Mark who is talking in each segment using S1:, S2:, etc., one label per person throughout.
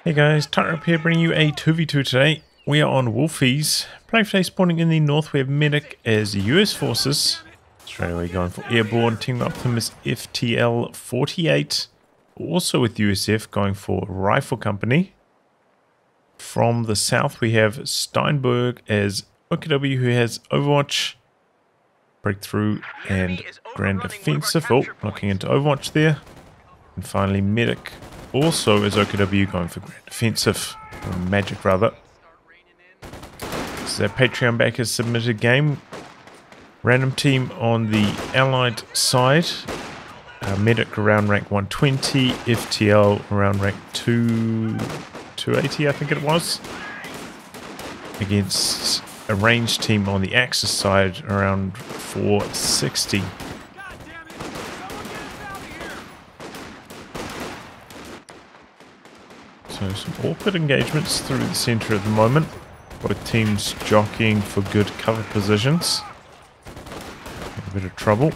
S1: Hey guys, Tyler up here bringing you a 2v2 today. We are on Wolfheze. Playing today spawning in the north, we have Medic as US Forces. Straight away going for Airborne, teaming up with him is FTL48. Also with USF going for Rifle Company. From the south we have Steinberg as OKW who has Overwatch, Breakthrough and Grand Defensive. Oh, looking into Overwatch there. And finally Medic also is OKW going for Grand Defensive, or Magic rather. This is our Patreon backers submitted game. Random team on the Allied side. Medic around rank 120, FTL around rank 280 I think it was. Against a ranged team on the Axis side around 460. So some awkward engagements through the centre at the moment. Both teams jockeying for good cover positions. A bit of trouble.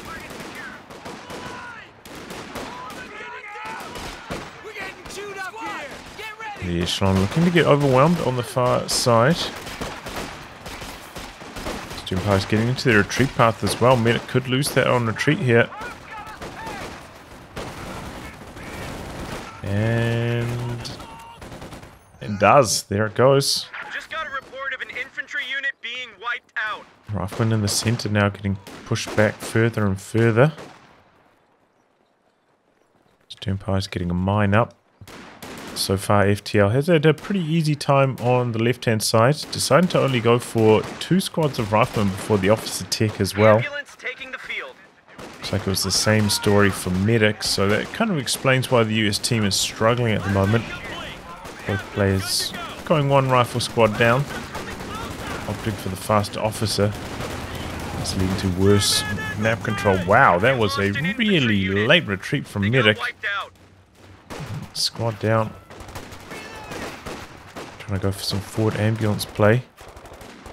S1: The echelon looking to get overwhelmed on the far side. Empires getting into their retreat path as well. Medic could lose that on retreat here. And it does. There it goes.
S2: Just got a report of an infantry unit being wiped out.
S1: Rifleman in the center now getting pushed back further and further. Empire's getting a mine up. So far FTL has had a pretty easy time on the left hand side, deciding to only go for 2 squads of riflemen before the officer tech as well. Looks like it was the same story for Medic, so that kind of explains why the US team is struggling at the moment. Both players going 1 rifle squad down, opting for the faster officer. It's leading to worse map control. Wow, that was a really late retreat from Medic. Squad down. Trying to go for some forward ambulance play.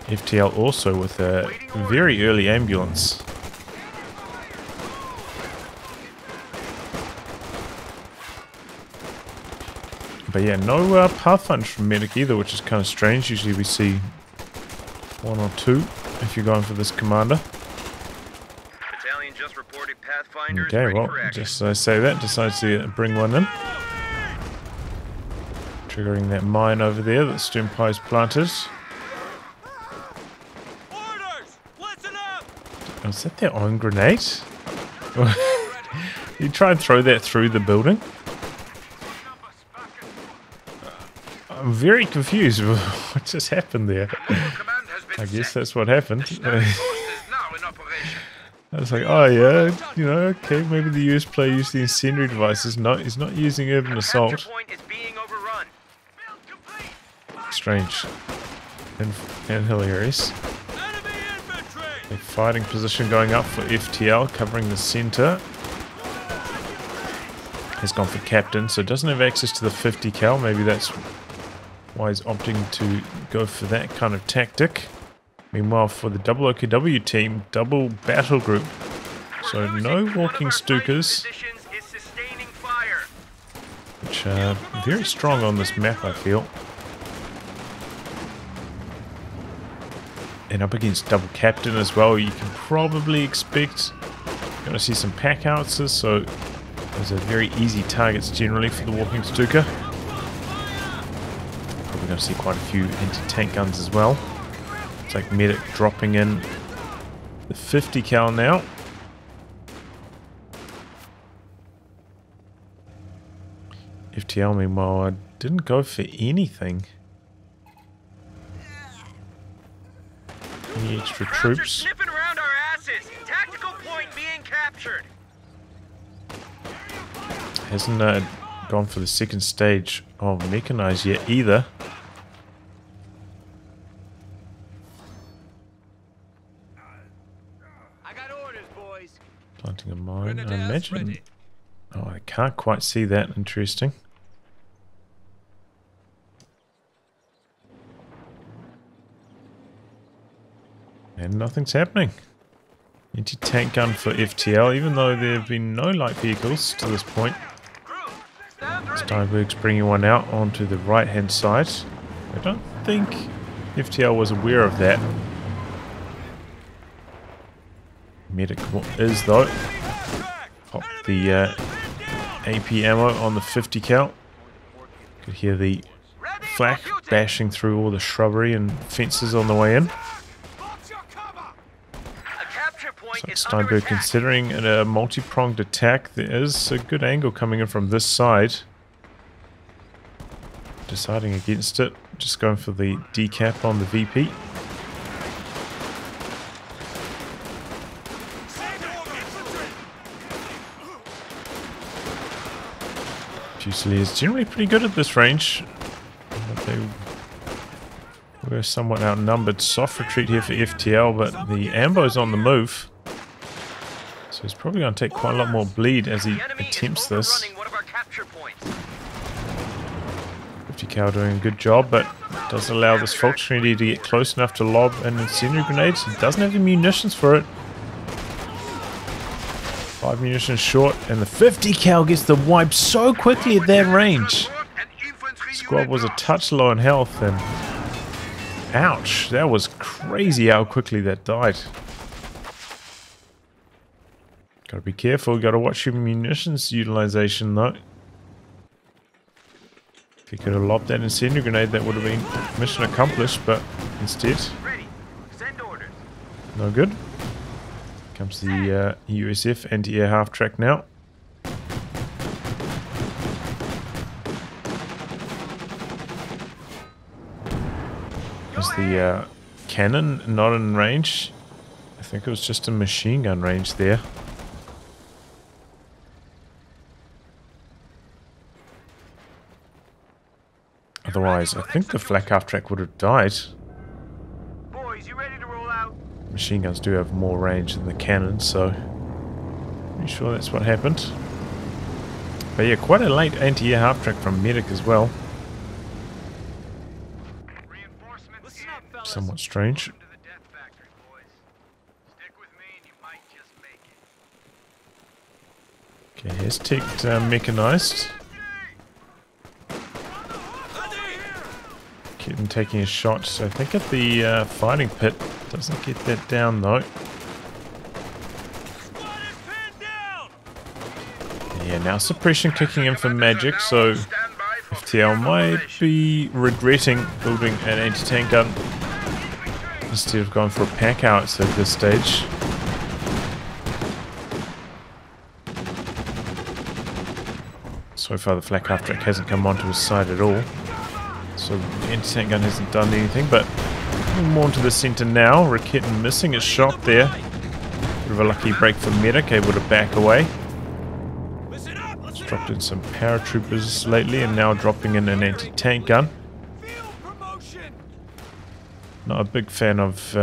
S1: FTL also with a very early ambulance. But yeah, no Pathfinder from Medic either, which is kind of strange. Usually we see 1 or 2 if you're going for this commander.
S2: Battalion just reported Pathfinders.
S1: Okay, well, just as I say that, decides to bring one in. Triggering that mine over there that Sternpie's planted. Oh, is that their own grenade? You try and throw that through the building? I'm very confused with what just happened there. I guess that's what happened. I was like, oh yeah, you know, okay, maybe the US player used the incendiary devices. No, he's not using urban assault. Strange and hilarious. A fighting position going up for FTL, covering the center. He's gone for captain, so doesn't have access to the 50 cal. Maybe that's why he's opting to go for that kind of tactic. Meanwhile, for the double OKW team, double battle group. So no walking Stukas, which are very strong on this map, I feel. And up against double captain as well, you can probably expect you're going to see some pack houses, so those are very easy targets generally for the walking Stuka. Probably going to see quite a few anti-tank guns as well. It's like Medic dropping in the 50 cal now. FTL meanwhile didn't go for anything. Any extra troops?
S2: Sniffing around our asses. Tactical point being captured.
S1: Hasn't gone for the second stage of mechanized yet either.
S2: I got orders, boys.
S1: Planting a mine, I imagine. Oh, I can't quite see that. Interesting. And nothing's happening. Anti-tank gun for FTL, even though there have been no light vehicles to this point. This Steinberg's bringing one out onto the right hand side. I don't think FTL was aware of that. Medic is though. Pop the AP ammo on the 50 cal. Could hear the flak bashing through all the shrubbery and fences on the way in. So Steinberg considering a multi-pronged attack. There is a good angle coming in from this side. Deciding against it. Just going for the decap on the VP. Fusilier is generally pretty good at this range. But they were somewhat outnumbered. Soft retreat here for FTL, but the Ambo's on the move. So he's probably going to take quite a lot more bleed as he attempts this. 50 cal doing a good job, but does allow this Fox Trinity to get close enough to lob an incendiary grenades. He doesn't have the munitions for it. 5 munitions short, and the 50 cal gets the wipe so quickly at that range. Squad was a touch low in health, and ouch, that was crazy how quickly that died. Gotta be careful, gotta watch your munitions utilization though. If you could have lobbed that incendiary grenade, that would have been mission accomplished, but instead, no good. Comes the USF anti-air half-track now. Is the cannon not in range? I think it was just a machine gun range there. Otherwise, I think the flak half-track would have died.
S2: Boys, you ready to roll out?
S1: Machine guns do have more range than the cannon, so pretty sure that's what happened. But yeah, quite a late anti-air half-track from Medic as well. Somewhat strange. Okay, here's ticked mechanized. Kitten taking a shot, so I think at the fighting pit. Doesn't get that down though. Yeah, now suppression kicking in for magic, so FTL might be regretting building an anti-tank gun instead of going for a pack out at this stage. So far the flak half-track hasn't come onto his side at all. So the anti-tank gun hasn't done anything, but more into the center now. Rakitten missing his shot there. Bit of a lucky break for Medic, able to back away. He's dropped in some paratroopers lately and now dropping in an anti-tank gun. Not a big fan of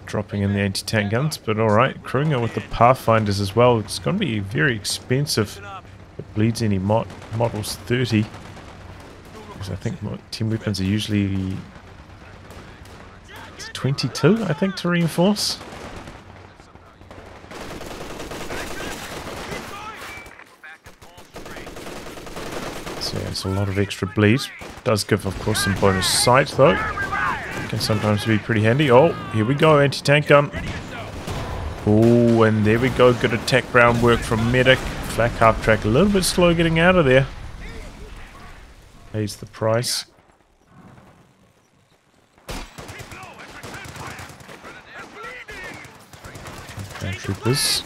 S1: dropping in the anti-tank guns, but alright. Crewing it with the Pathfinders as well. It's going to be very expensive. It bleeds any models 30. Because I think team weapons are usually 22, I think, to reinforce. So yeah, it's a lot of extra bleed. Does give, of course, some bonus sight though. Can sometimes be pretty handy. Oh, here we go, anti-tank gun. Oh, and there we go. Good attack ground work from Medic. Flak half-track a little bit slow getting out of there. Pays the price. Troopers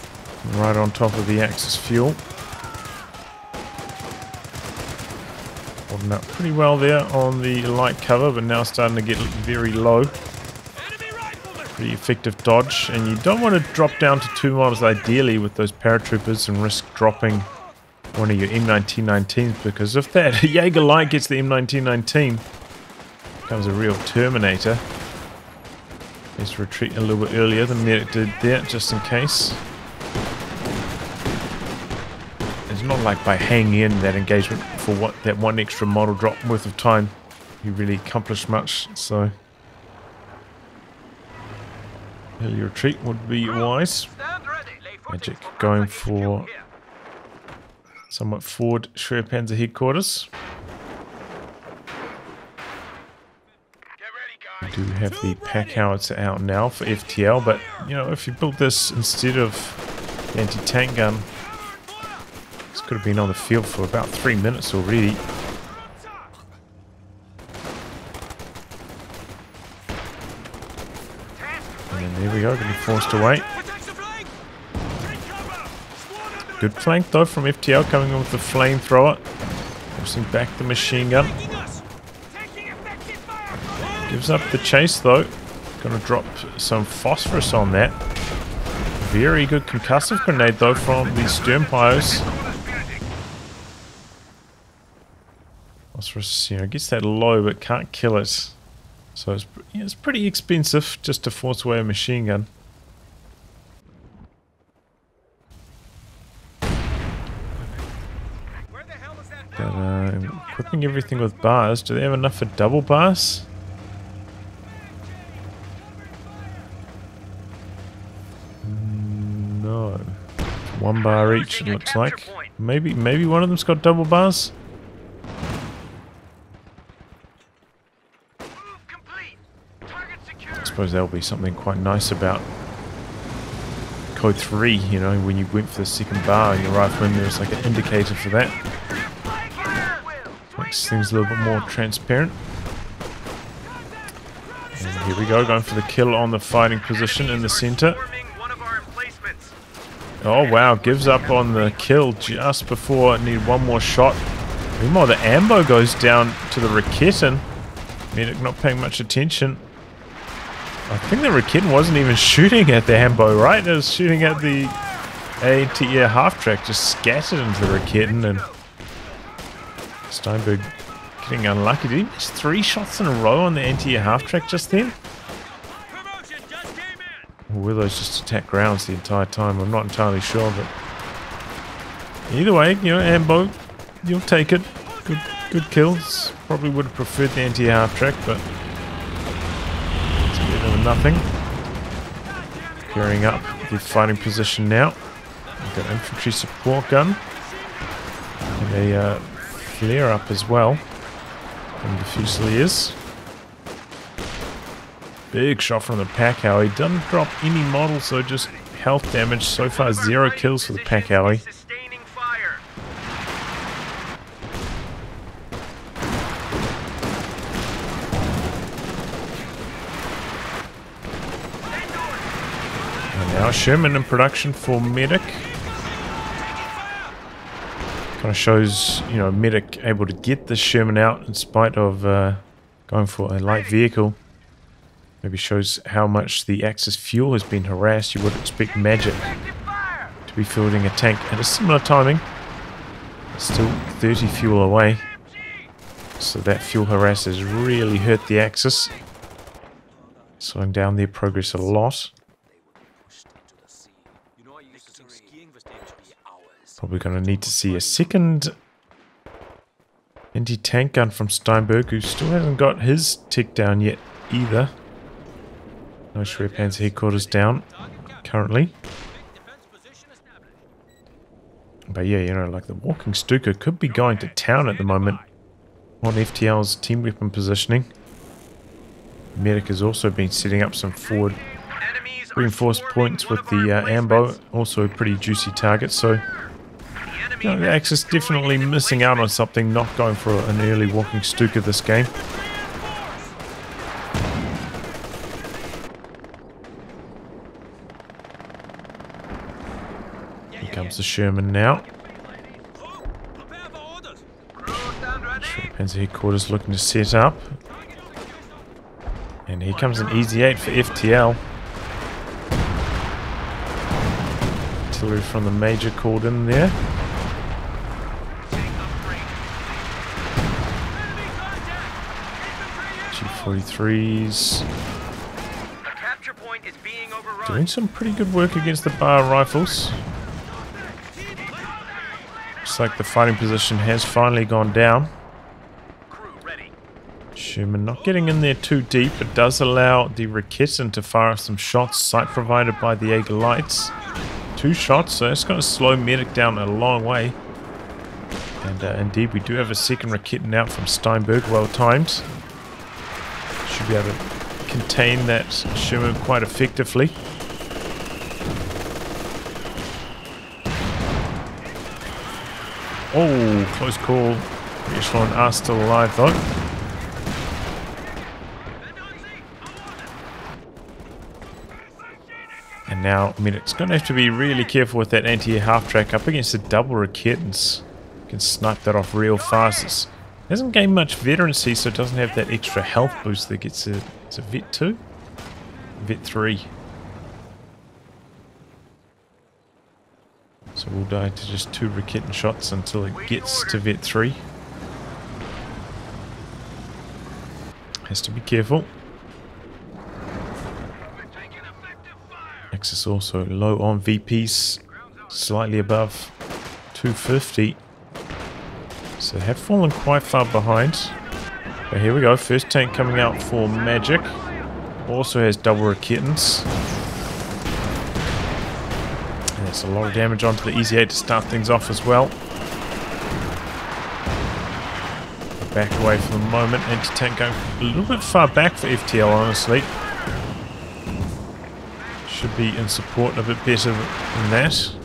S1: right on top of the Axis fuel. Holding up pretty well there on the light cover, but now starting to get very low. Pretty effective dodge, and you don't want to drop down to 2 miles ideally with those paratroopers and risk dropping one of your M1919s, because if that Jaeger Light gets the M1919, it becomes a real Terminator. Let's retreat a little bit earlier than Medic did there, just in case. It's not like by hanging in that engagement for what that one extra model drop worth of time you really accomplished much, so early retreat would be wise. Magic going for somewhat forward Schwerpanzer headquarters. We do have the pack howitzer out now for FTL, but you know, if you built this instead of the anti-tank gun, this could have been on the field for about 3 minutes already. And there we go, getting forced away. Good flank though from FTL, coming in with the flamethrower, forcing back the machine gun. Gives up the chase though. Gonna drop some phosphorus on that. Very good concussive grenade though from the Sturmpyros. Phosphorus, you know, gets that low but can't kill it. So it's pretty expensive just to force away a machine gun. But equipping everything with bars. Do they have enough for double bars? No. 1 bar each, it looks like. Maybe one of them's got double bars. I suppose that'll be something quite nice about Code 3, you know, when you went for the second bar in your rifleman, there's like an indicator for that. Makes things a little bit more transparent. And here we go, going for the kill on the fighting position in the center. Oh wow, gives up on the kill just before I need one more shot. Meanwhile, the ambo goes down to the Raketin. Medic not paying much attention. I think the Raketin wasn't even shooting at the ambo, right? It was shooting at the anti-air half-track, just scattered into the Raketin, and Steinberg getting unlucky. Did he miss 3 shots in a row on the anti-air half-track just then? Or were those just attack grounds the entire time? I'm not entirely sure, but either way, you know, ambo, you'll take it. Good kills. Probably would have preferred the anti-air half-track, but it's better than nothing. Gearing up the fighting position now. We've got infantry support gun and a flare up as well from the Fusiliers. Big shot from the pack howie. Doesn't drop any models, so just health damage. So far 0 kills for the pack howie. And now Sherman in production for medic. Kind of shows, you know, medic able to get the Sherman out in spite of going for a light vehicle. Maybe shows how much the Axis fuel has been harassed. You would expect Magic to be fielding a tank at a similar timing. Still 30 fuel away. So that fuel harass has really hurt the Axis, slowing down their progress a lot. Probably going to need to see a second anti-tank gun from Steinberg, who still hasn't got his tick down yet either. No Schwerpanzer headquarters down currently. But yeah, you know, like the walking Stuka could be going to town at the moment on FTL's team weapon positioning. Medic has also been setting up some forward reinforced points with the ambo, also a pretty juicy target. So you know, the Axis definitely missing out on something, not going for an early walking Stuka this game. Comes the Sherman now. Schwerpanzer headquarters looking to set up. And here comes an easy 8 for FTL. Artillery from the Major called in there. G43s. Doing some pretty good work against the bar rifles. Looks like the fighting position has finally gone down. Sherman not getting in there too deep. It does allow the Raketin to fire off some shots. Sight provided by the Jaeger lights. 2 shots, so it's going to slow medic down a long way. And indeed, we do have a second Raketen out from Steinberg, well timed. Should be able to contain that Sherman quite effectively. Oh, close call. The Echelon are still alive though. And now Medic's going to have to be really careful with that anti-air half-track up against the double Raketens. Can snipe that off real fast. It hasn't gained much veterancy, so it doesn't have that extra health boost that gets a Vet 2? Vet 3. So we'll die to just 2 Raketen shots until it gets to Vet 3. Has to be careful. Axis also low on VPs, slightly above 250. So they have fallen quite far behind. But here we go, first tank coming out for Magic. Also has double Raketens. And that's a lot of damage onto the Easy 8 to start things off as well. Back away for the moment. Anti-tank going a little bit far back for FTL, honestly. Should be in support a bit better than that.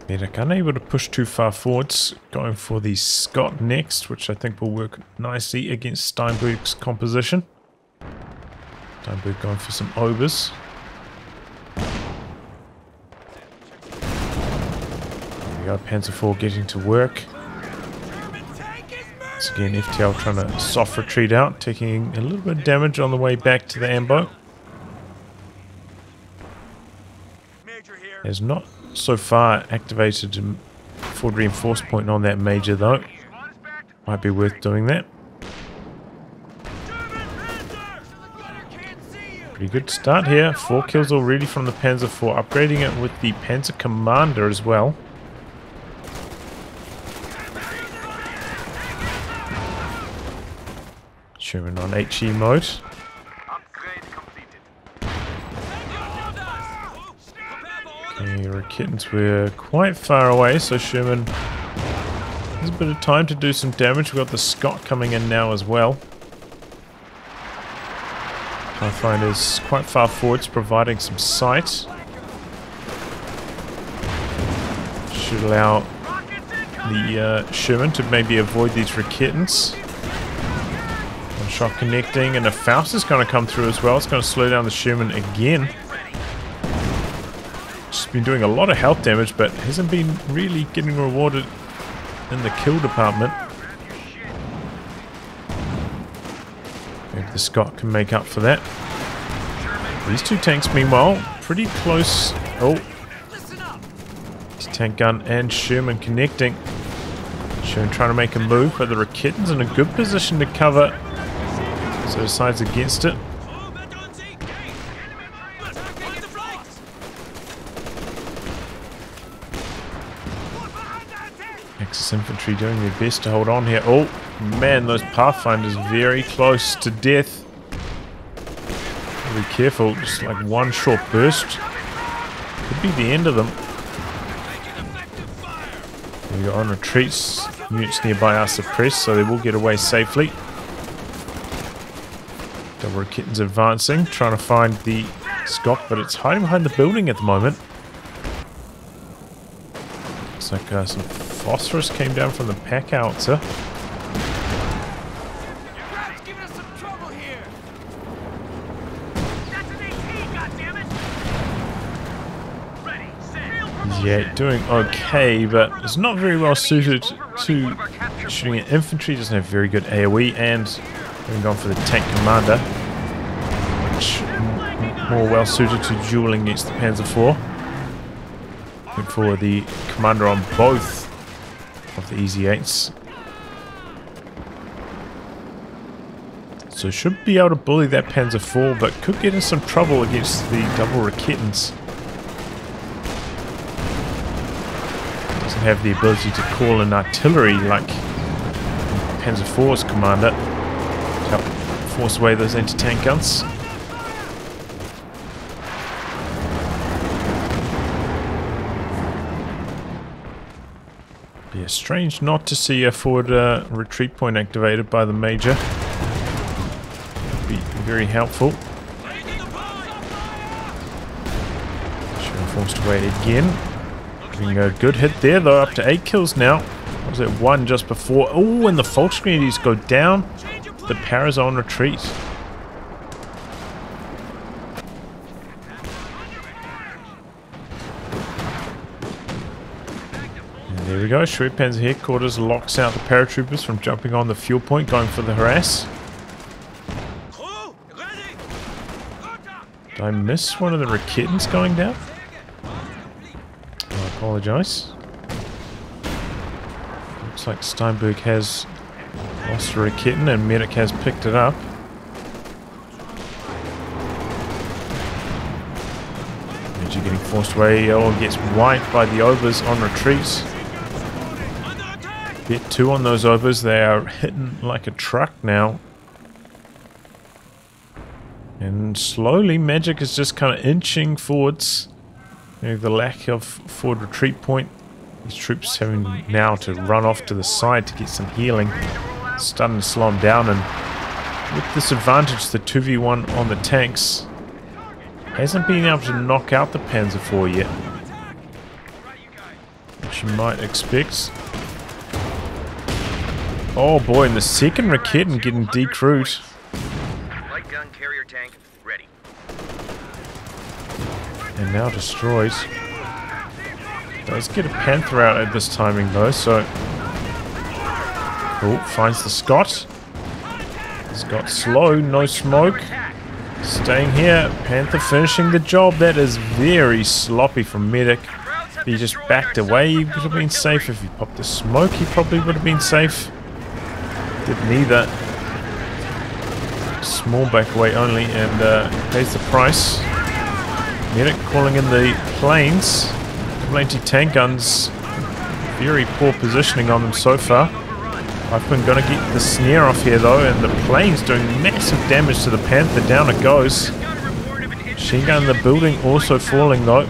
S1: Medic unable to push too far forwards. Going for the Scott next, which I think will work nicely against Steinberg's composition. Steinberg going for some Obers. There we go, Panzer IV getting to work. Once again, FTL trying to soft retreat out, taking a little bit of damage on the way back to the ambo. Has not so far activated a forward reinforce point on that major though. Might be worth doing that. Pretty good start here. 4 kills already from the Panzer IV, upgrading it with the Panzer Commander as well. Sherman on HE mode. Okay, Raketens were quite far away, so Sherman has a bit of time to do some damage. We've got the Scott coming in now as well. Pathfinder's quite far forwards, providing some sight. Should allow the Sherman to maybe avoid these Raketens. One shot connecting, and a Faust is going to come through as well. It's going to slow down the Sherman again. She's been doing a lot of health damage, but hasn't been really getting rewarded in the kill department. Maybe the Scott can make up for that. These two tanks, meanwhile, pretty close. Oh, it's tank gun and Sherman connecting. Sherman trying to make a move, but the Raketens in a good position to cover. So decides against it. Axis infantry doing their best to hold on here. Oh man, those Pathfinders very close to death. Be careful, just like one short burst could be the end of them. We got on retreats. Units nearby are suppressed, so they will get away safely. Double Raketens advancing, trying to find the Scott, but it's hiding behind the building at the moment. Looks like some phosphorus came down from the pack howitzer. Yeah, doing okay, but it's not very well suited to shooting at infantry. Doesn't have very good AoE, and having gone for the tank commander, which more well suited to dueling against the Panzer IV. Looking for the commander on both of the Easy 8s. So should be able to bully that Panzer IV, but could get in some trouble against the double Raketens. Doesn't have the ability to call in artillery like Panzer IV's commander to help force away those anti-tank guns. Yeah, strange not to see a forward retreat point activated by the Major. Would be very helpful. Sherman forced away again. Getting a good hit there though, up to 8 kills now. Was it 1 just before? Oh, and the False Grenadiers go down. The Paras on retreat. And there we go. Schwertpanzer headquarters locks out the paratroopers from jumping on the fuel point, going for the harass. Did I miss one of the Raketans going down? I apologize. Looks like Steinberg has lost a Raketan and Medic has picked it up. Major getting forced away, or gets wiped by the Overs on retreat. Get 2 on those Overs, they are hitting like a truck now. And slowly Magic is just kind of inching forwards. You know, the lack of forward retreat point. These troops having now to run off to the side to get some healing. Starting to slow them down, and with this advantage, the 2v1 on the tanks hasn't been able to knock out the Panzer IV yet. Which you might expect. Oh boy, and the second Raketan getting decrewed.
S2: Light gun carrier tank ready.
S1: And now destroyed. Does get a Panther out at this timing though, so... Oh, finds the Scott. Scott slow, no smoke. Staying here, Panther finishing the job. That is very sloppy from Medic. If he just backed away, he would have been safe. If he popped the smoke, he probably would have been safe. Did neither. Small back away only, and pays the price. Medic calling in the planes. Double anti-tank guns. Very poor positioning on them so far. I've been going to get the snare off here though, and the plane's doing massive damage to the Panther. Down it goes. Machine gun in the building also falling though.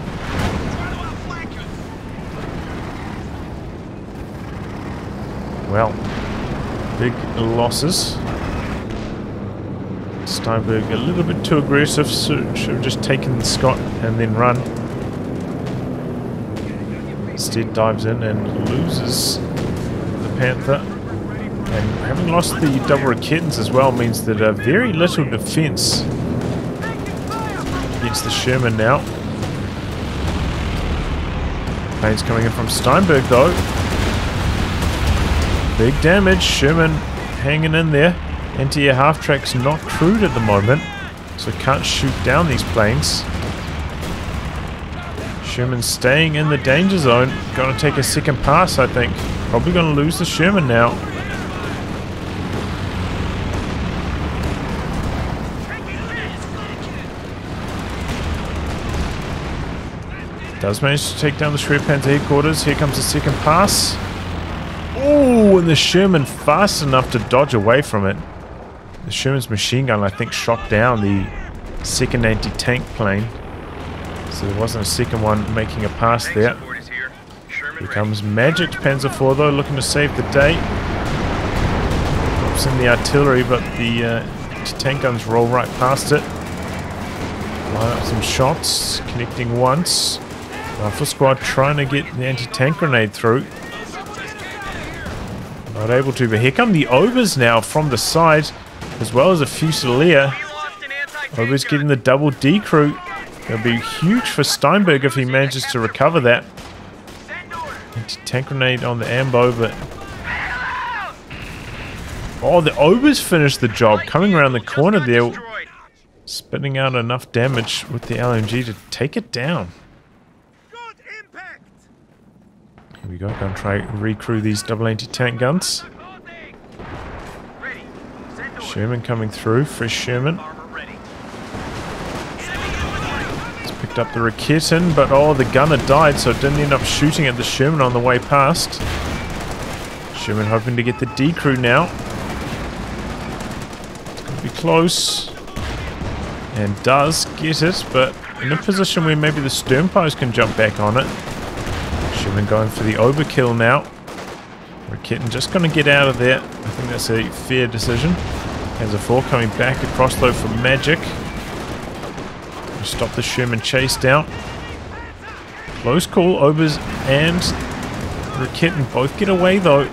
S1: Well, big losses. Steinberg a little bit too aggressive, so should have just taken the Scott and then run. Instead dives in and loses the Panther. And having lost the double Raketans as well means that very little defense against the Sherman now. Planes coming in from Steinberg though. Big damage. Sherman hanging in there. Anti-air half-track's not crewed at the moment, so can't shoot down these planes. Sherman staying in the danger zone. Gonna take a second pass, I think. Probably gonna lose the Sherman now. Does manage to take down the Schwertpanzer headquarters. Here comes the second pass. Oh, and the Sherman fast enough to dodge away from it. The Sherman's machine gun, I think, shot down the second anti-tank plane. So there wasn't a second one making a pass there. Here comes Magic Panzer IV though, looking to save the day. Drops in the artillery, but the anti-tank guns roll right past it. Line up some shots, connecting once. Rifle squad trying to get the anti-tank grenade through. Not able to, but here come the Overs now from the side, as well as a Fusilier. Overs getting the double decrew. It'll be huge for Steinberg if he manages to recover that. Anti-tank grenade on the Ambo, but... Oh, the Overs finished the job, coming around the corner there, spitting out enough damage with the LMG to take it down. Here we go, gonna try recrew these double anti-tank guns. Sherman coming through, fresh Sherman. He's picked up the Raketan, but oh, the gunner died, so it didn't end up shooting at the Sherman on the way past. Sherman hoping to get the decrew now. It's gonna be close. And does get it, but in a position where maybe the stern post can jump back on it. Sherman going for the overkill now. Kitten just going to get out of there. I think that's a fair decision. Panzer 4 coming back across though for Magic. Stop the Sherman chase down. Close call. Obers and Kitten both get away though.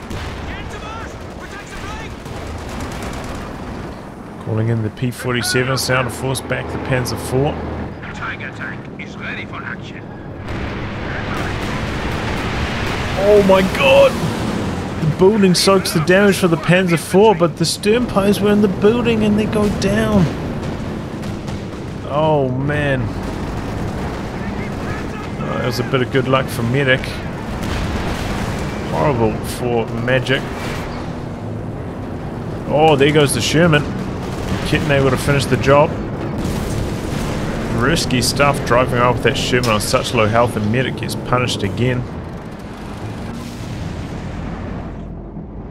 S1: Calling in the P-47s now to force back the Panzer 4.
S2: Tiger tank is ready for action.
S1: Oh my god! The building soaks the damage for the Panzer 4, but the Sternpires were in the building and they go down. Oh man. Oh, that was a bit of good luck for Medic. Horrible for Magic. Oh, there goes the Sherman. Kitten able to finish the job. Risky stuff driving out with that Sherman on such low health, and Medic gets punished again.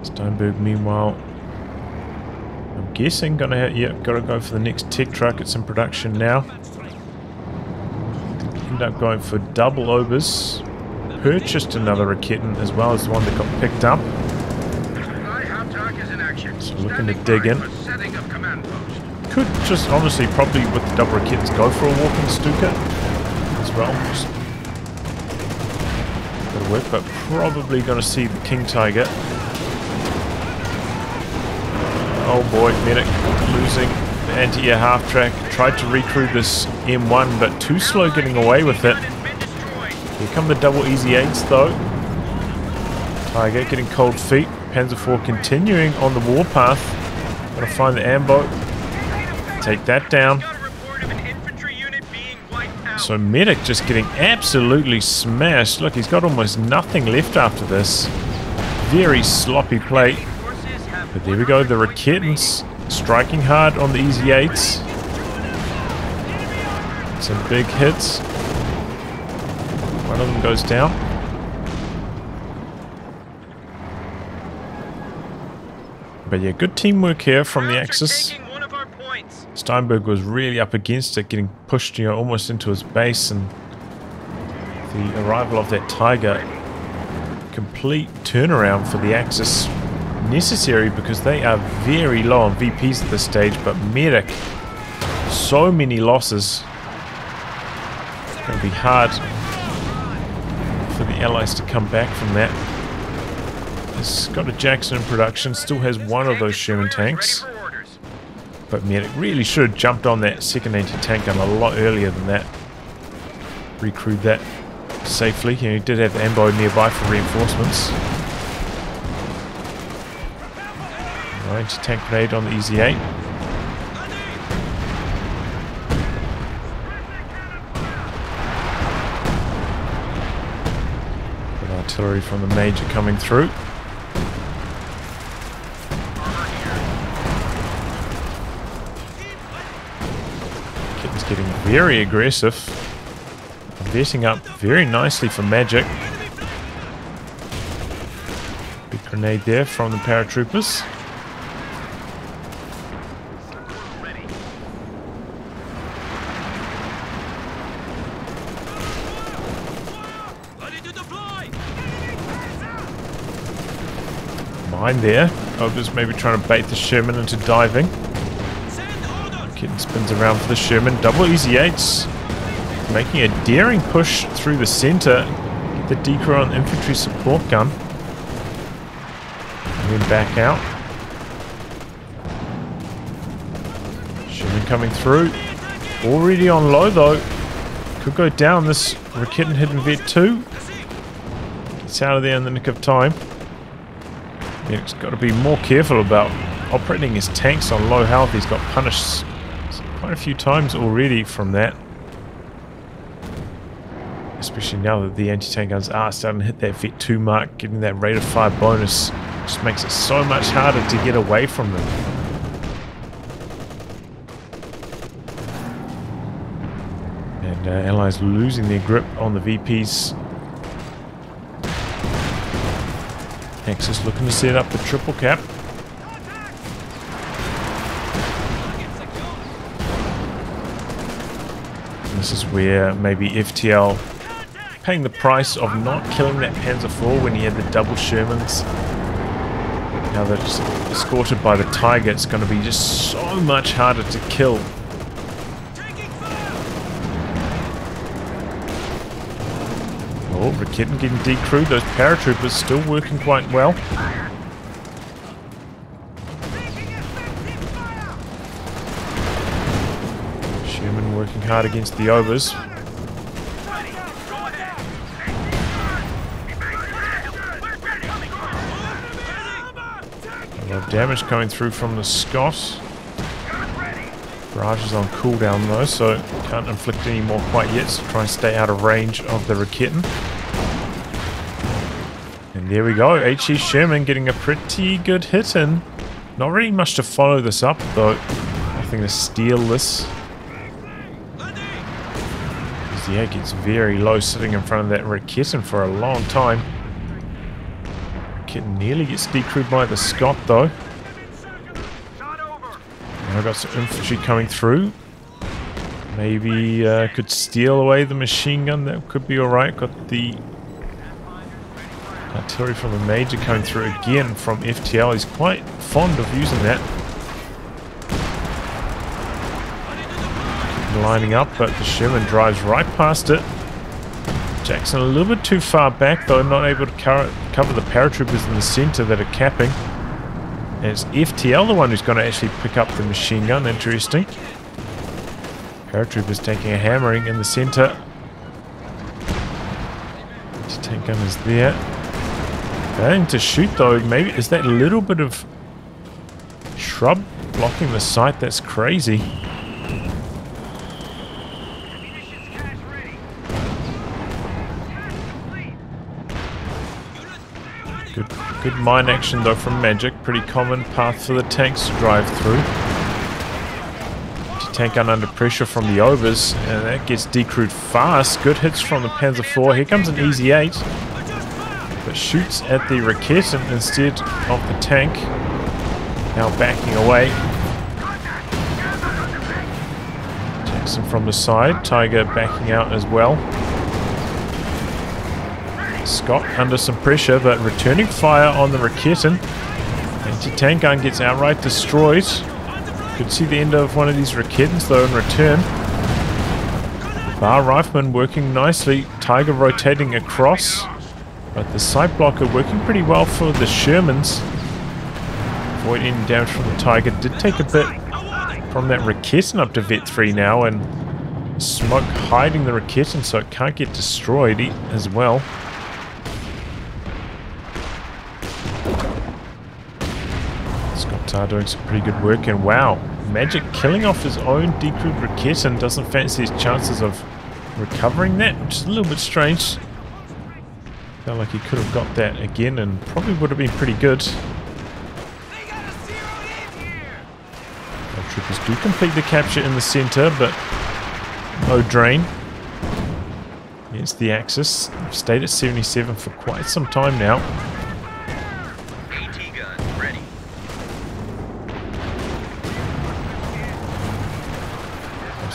S1: Steinberg meanwhile, I'm guessing gotta go for the next tech truck. It's in production now. End up going for double Obers. Purchased another Kitten as well as the one that got picked up. So looking to dig in. Could just honestly probably with the double Kittens go for a walking Stuka as well. Just bit of work, but probably going to see the King Tiger. Oh boy, Medic losing the anti-air half-track. Tried to recruit this M1, but too slow getting away with it. Here come the double Easy 8s though. Tiger getting cold feet. Panzer 4 continuing on the warpath. Gotta find the ambo. Take that down. So Medic just getting absolutely smashed. Look, he's got almost nothing left after this. Very sloppy play. But there we go, the Kittens striking hard on the Easy 8s. Some big hits. One of them goes down. But yeah, good teamwork here from the Axis. Steinberg was really up against it, getting pushed, you know, almost into his base, and the arrival of that Tiger, complete turnaround for the Axis. Necessary because they are very low on VPs at this stage, but Medic, so many losses. It's going to be hard for the Allies to come back from that. He's got a Jackson in production, still has one of those Sherman tanks. But Medic really should have jumped on that second anti-tank gun a lot earlier than that. Recruit that safely. You know, he did have ambo nearby for reinforcements. Anti-tank grenade on the Easy 8. Good artillery from the Major coming through. Kitten's getting very aggressive. Vetting up very nicely for Magic. Big grenade there from the paratroopers. Mine there. Obers maybe trying to bait the Sherman into diving. Kitten spins around for the Sherman. Double Easy 8s. Making a daring push through the center. Get the decoy on infantry support gun. And then back out. Sherman coming through. Already on low though. Could go down. This Kitten hidden vet 2. Gets out of there in the nick of time. He's got to be more careful about operating his tanks on low health. He's got punished quite a few times already from that. Especially now that the anti-tank guns are starting to hit that Vet 2 mark, getting that rate of fire bonus just makes it so much harder to get away from them. And Allies losing their grip on the VPs. Axis looking to set up the triple cap. And this is where maybe FTL paying the price of not killing that Panzer IV when he had the double Shermans. Now that it's escorted by the Tiger, it's going to be just so much harder to kill. Oh, Rakitten getting decrewed. Those paratroopers still working quite well. Sherman working hard against the Overs. A lot of damage coming through from the Scott. Barrage is on cooldown though, so can't inflict any more quite yet, so try and stay out of range of the Rakitten. And there we go, HE Sherman getting a pretty good hit in. Not really much to follow this up though. Nothing to steal this. Because yeah, it gets very low sitting in front of that Rakitten for a long time. Rakitten nearly gets decrewed by the Scott though. Now got some infantry coming through. Maybe could steal away the machine gun. That could be alright. Got the artillery from the Major coming through again from FTL. He's quite fond of using that. Keep lining up, but the Sherman drives right past it. Jackson a little bit too far back though, not able to cover the paratroopers in the center that are capping. And it's FTL the one who's going to actually pick up the machine gun. Interesting. Paratroopers taking a hammering in the center. Anti-tank gun is there. Going to shoot though. Maybe is that a little bit of shrub blocking the sight? That's crazy. Good mine action though from Magic. Pretty common path for the tanks to drive through. Anti-tank gun under pressure from the Overs, and that gets decrewed fast. Good hits from the Panzer IV. Here comes an easy 8, but shoots at the Rakitten instead of the tank. Now backing away. Jackson from the side. Tiger backing out as well. Scott under some pressure, but returning fire on the Rakitten. Anti-tank gun gets outright destroyed. Could see the end of one of these Rakittens though in return. Bar Rifleman working nicely. Tiger rotating across. But the sight blocker working pretty well for the Shermans. Avoid any damage from the Tiger. Did take a bit from that Rakitten up to Vet 3 now, and smoke hiding the Rakitten so it can't get destroyed as well. Scott doing some pretty good work, and wow, Magic killing off his own decrewed Rakitten. Doesn't fancy his chances of recovering that, which is a little bit strange. Felt like he could have got that again and probably would have been pretty good. The troopers do complete the capture in the center, but no drain. It's the Axis. Stayed at 77 for quite some time now.
S2: AT gun ready.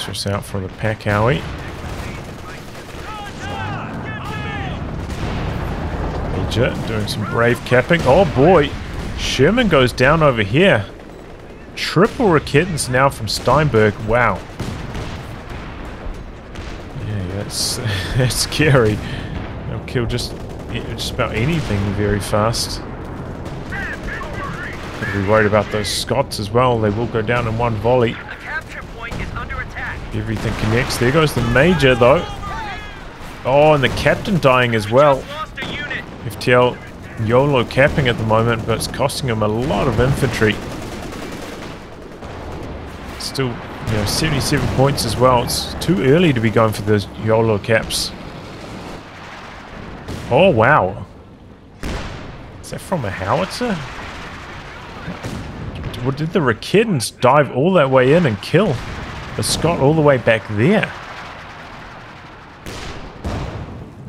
S1: Us out for the pack owie. Major doing some brave capping. Oh boy, Sherman goes down over here. Triple Rakittens now from Steinberg. Wow. Yeah, that's scary. They'll kill just about anything very fast. Gotta be worried about those Scots as well. They will go down in one volley. Everything connects. There goes the Major though. Oh, and the captain dying as well. FTL YOLO capping at the moment, but it's costing him a lot of infantry. Still, 77 points as well. It's too early to be going for those YOLO caps. Oh wow. Is that from a howitzer? What did the Rakittens dive all that way in and kill the Scott all the way back there?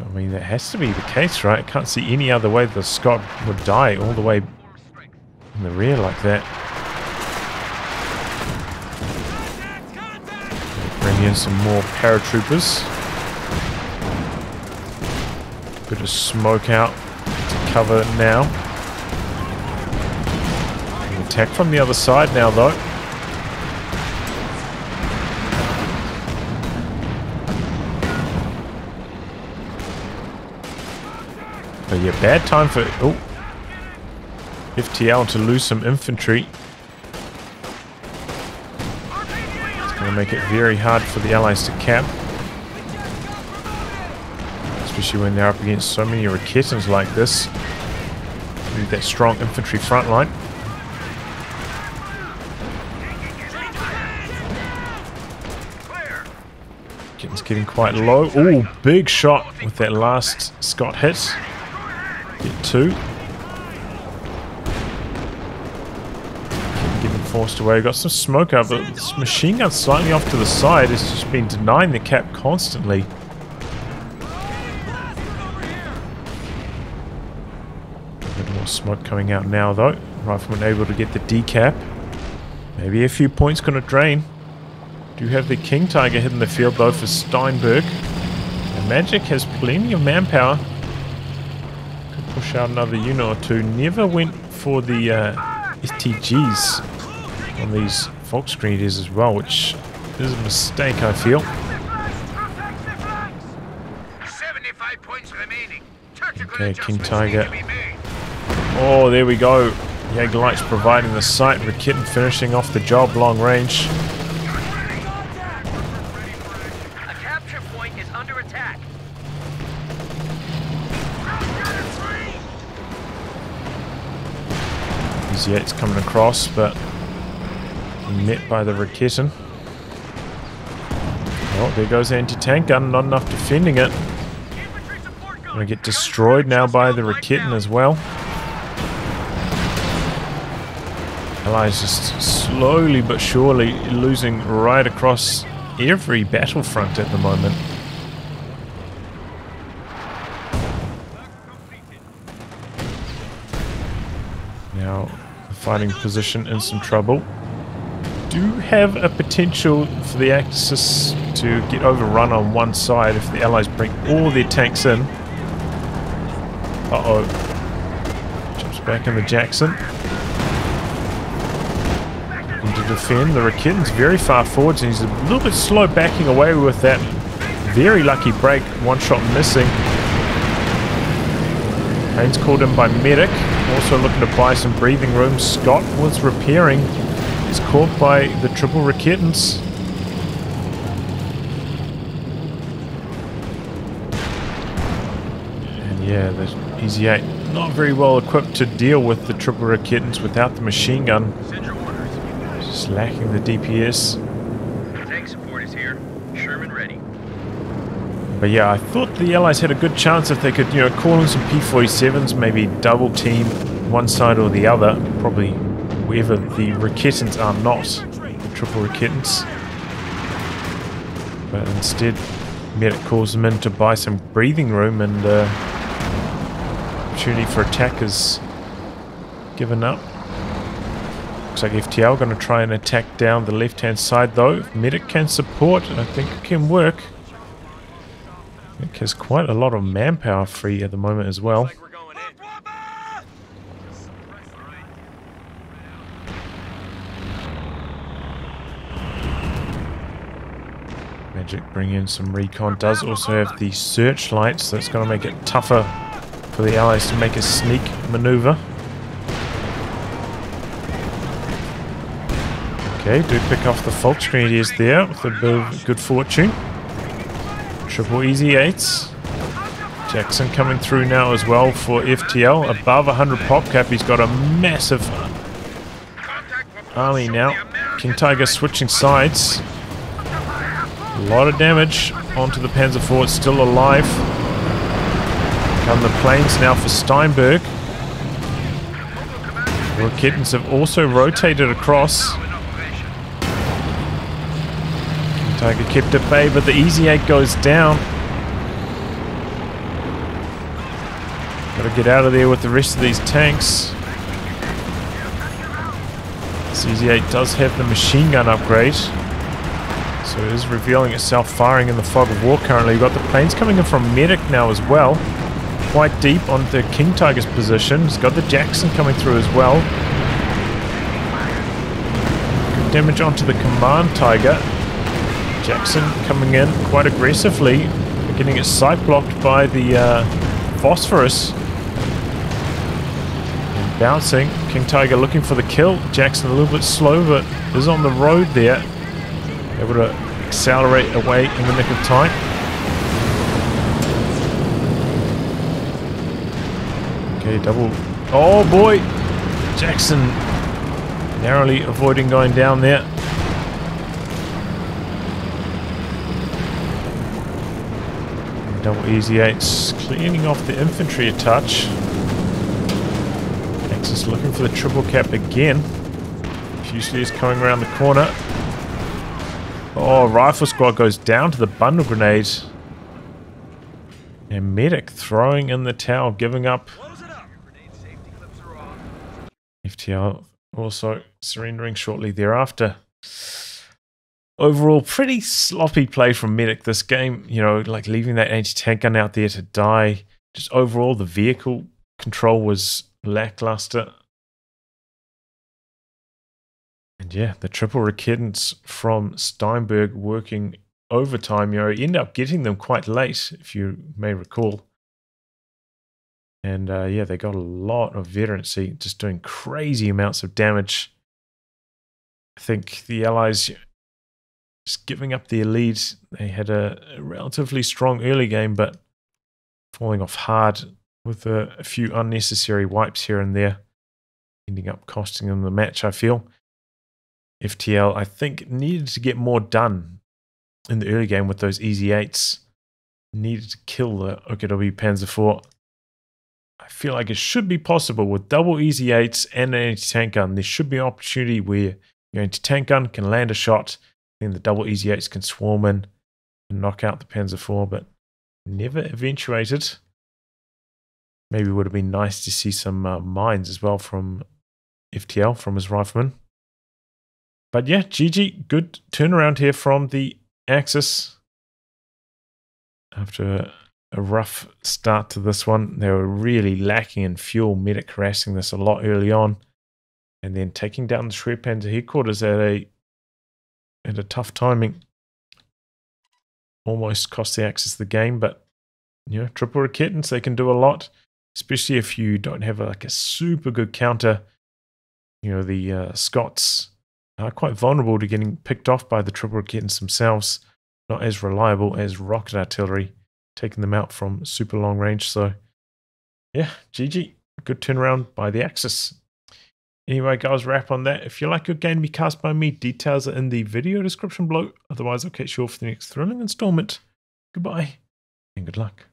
S1: I mean, that has to be the case, right? I can't see any other way the Scott would die all the way in the rear like that. Bring in some more paratroopers. Bit of smoke out to cover it now. attack from the other side now, though. But yeah, bad time for FTL to lose some infantry. It's going to make it very hard for the Allies to cap. Especially when they're up against so many Raketans like this. With that strong infantry front line. Raketan's getting quite low. Ooh, big shot with that last Scott hit. Get two. Getting forced away. Got some smoke up, but this machine gun slightly off to the side. It's just been denying the cap constantly. Smoke coming out now though. Rifleman able to get the decap. Maybe a few points gonna drain. Do have the King Tiger hitting the field though for Steinberg. And Magic has plenty of manpower. Could push out another unit or two. Never went for the STGs on these Volksgrenadiers as well, which is a mistake I feel.
S2: 75 points remaining.
S1: Okay, King Tiger. Oh, there we go. Jagerlight's providing the sight. Raketen finishing off the job long range.
S2: A capture point is under attack.
S1: It's coming across, but met by the Raketen. Oh, there goes the anti-tank gun. Not enough defending it. Gonna get destroyed now by the Raketen as well. Allies just slowly but surely losing right across every battlefront at the moment. Now, the fighting position in some trouble. Do have a potential for the Axis to get overrun on one side if the Allies bring all their tanks in. Uh-oh. Jumps back in the Jackson. To defend. The Raketen's very far forwards and he's a little bit slow backing away with that very lucky break. One shot missing. Payne's called in by Medic. Also looking to buy some breathing room. Scott was repairing. He's caught by the triple Raketens. And yeah, the Easy 8 not very well equipped to deal with the triple Raketens without the machine gun. Just lacking the DPS.
S2: Tank support is here. Sherman ready.
S1: But yeah, I thought the Allies had a good chance if they could, you know, call in some P-47s, maybe double team one side or the other. Probably wherever the Raketens are not, the triple Raketens. But instead, Medic calls them in to buy some breathing room, and opportunity for attack is given up. Looks like FTL going to try and attack down the left-hand side though. If Medic can support, I think it can work. Medic has quite a lot of manpower free at the moment as well. Magic bring in some recon. Does also have the searchlights, so it's going to make it tougher for the Allies to make a sneak maneuver. Okay, do pick off the Volksgrenadiers there with a bit of good fortune. Triple Easy 8s. Jackson coming through now as well for FTL. Above 100 pop cap. He's got a massive army now. King Tiger switching sides. A lot of damage onto the Panzer IV. It's still alive. Come the planes now for Steinberg. The Raketens have also rotated across. Tiger kept at bay, but the Easy 8 goes down. Gotta get out of there with the rest of these tanks. This Easy 8 does have the machine gun upgrade, so it is revealing itself firing in the fog of war currently. We've got the planes coming in from Medic now as well. Quite deep on the King Tiger's position. He's got the Jackson coming through as well. damage onto the command Tiger. Jackson coming in quite aggressively, getting its sight blocked by the phosphorus. And bouncing. King Tiger looking for the kill. Jackson a little bit slow, but is on the road there. Able to accelerate away in the nick of time. Okay, double. Oh boy! Jackson narrowly avoiding going down there. And double easy 8s cleaning off the infantry a touch. Axis looking for the triple cap again. Fusiliers coming around the corner. Oh, rifle squad goes down to the bundle grenade. And medic throwing in the towel, giving up. FTL also surrendering shortly thereafter. Overall, pretty sloppy play from medic this game. You know, like leaving that anti-tank gun out there to die. Just overall, the vehicle control was lackluster. And yeah, the triple recurrence from Steinberg working overtime. You know, you end up getting them quite late, if you may recall. And yeah, they got a lot of veterancy, just doing crazy amounts of damage. I think the Allies just giving up their lead. They had a relatively strong early game, but falling off hard with a few unnecessary wipes here and there, ending up costing them the match, I feel. FTL, I think, needed to get more done in the early game with those easy 8s. Needed to kill the OKW Panzer IV. I feel like it should be possible with double easy 8s and an anti-tank gun. There should be an opportunity where your anti-tank gun can land a shot, then the double easy 8s can swarm in and knock out the Panzer IV, but never eventuated. Maybe it would have been nice to see some mines as well from FTL, from his rifleman. But yeah, GG, good turnaround here from the Axis. After a rough start to this one, they were really lacking in fuel, medic harassing this a lot early on. And then taking down the Schwerpanzer headquarters at a tough timing. Almost cost the Axis the game, but you know, triple recurrence, they can do a lot. Especially if you don't have like a super good counter. You know, the Scots are quite vulnerable to getting picked off by the triple recurrence themselves. Not as reliable as rocket artillery, taking them out from super long range. So yeah, GG. Good turnaround by the Axis. Anyway, guys, wrap on that. If you like your game to be cast by me, details are in the video description below. Otherwise, I'll catch you all for the next thrilling installment. Goodbye and good luck.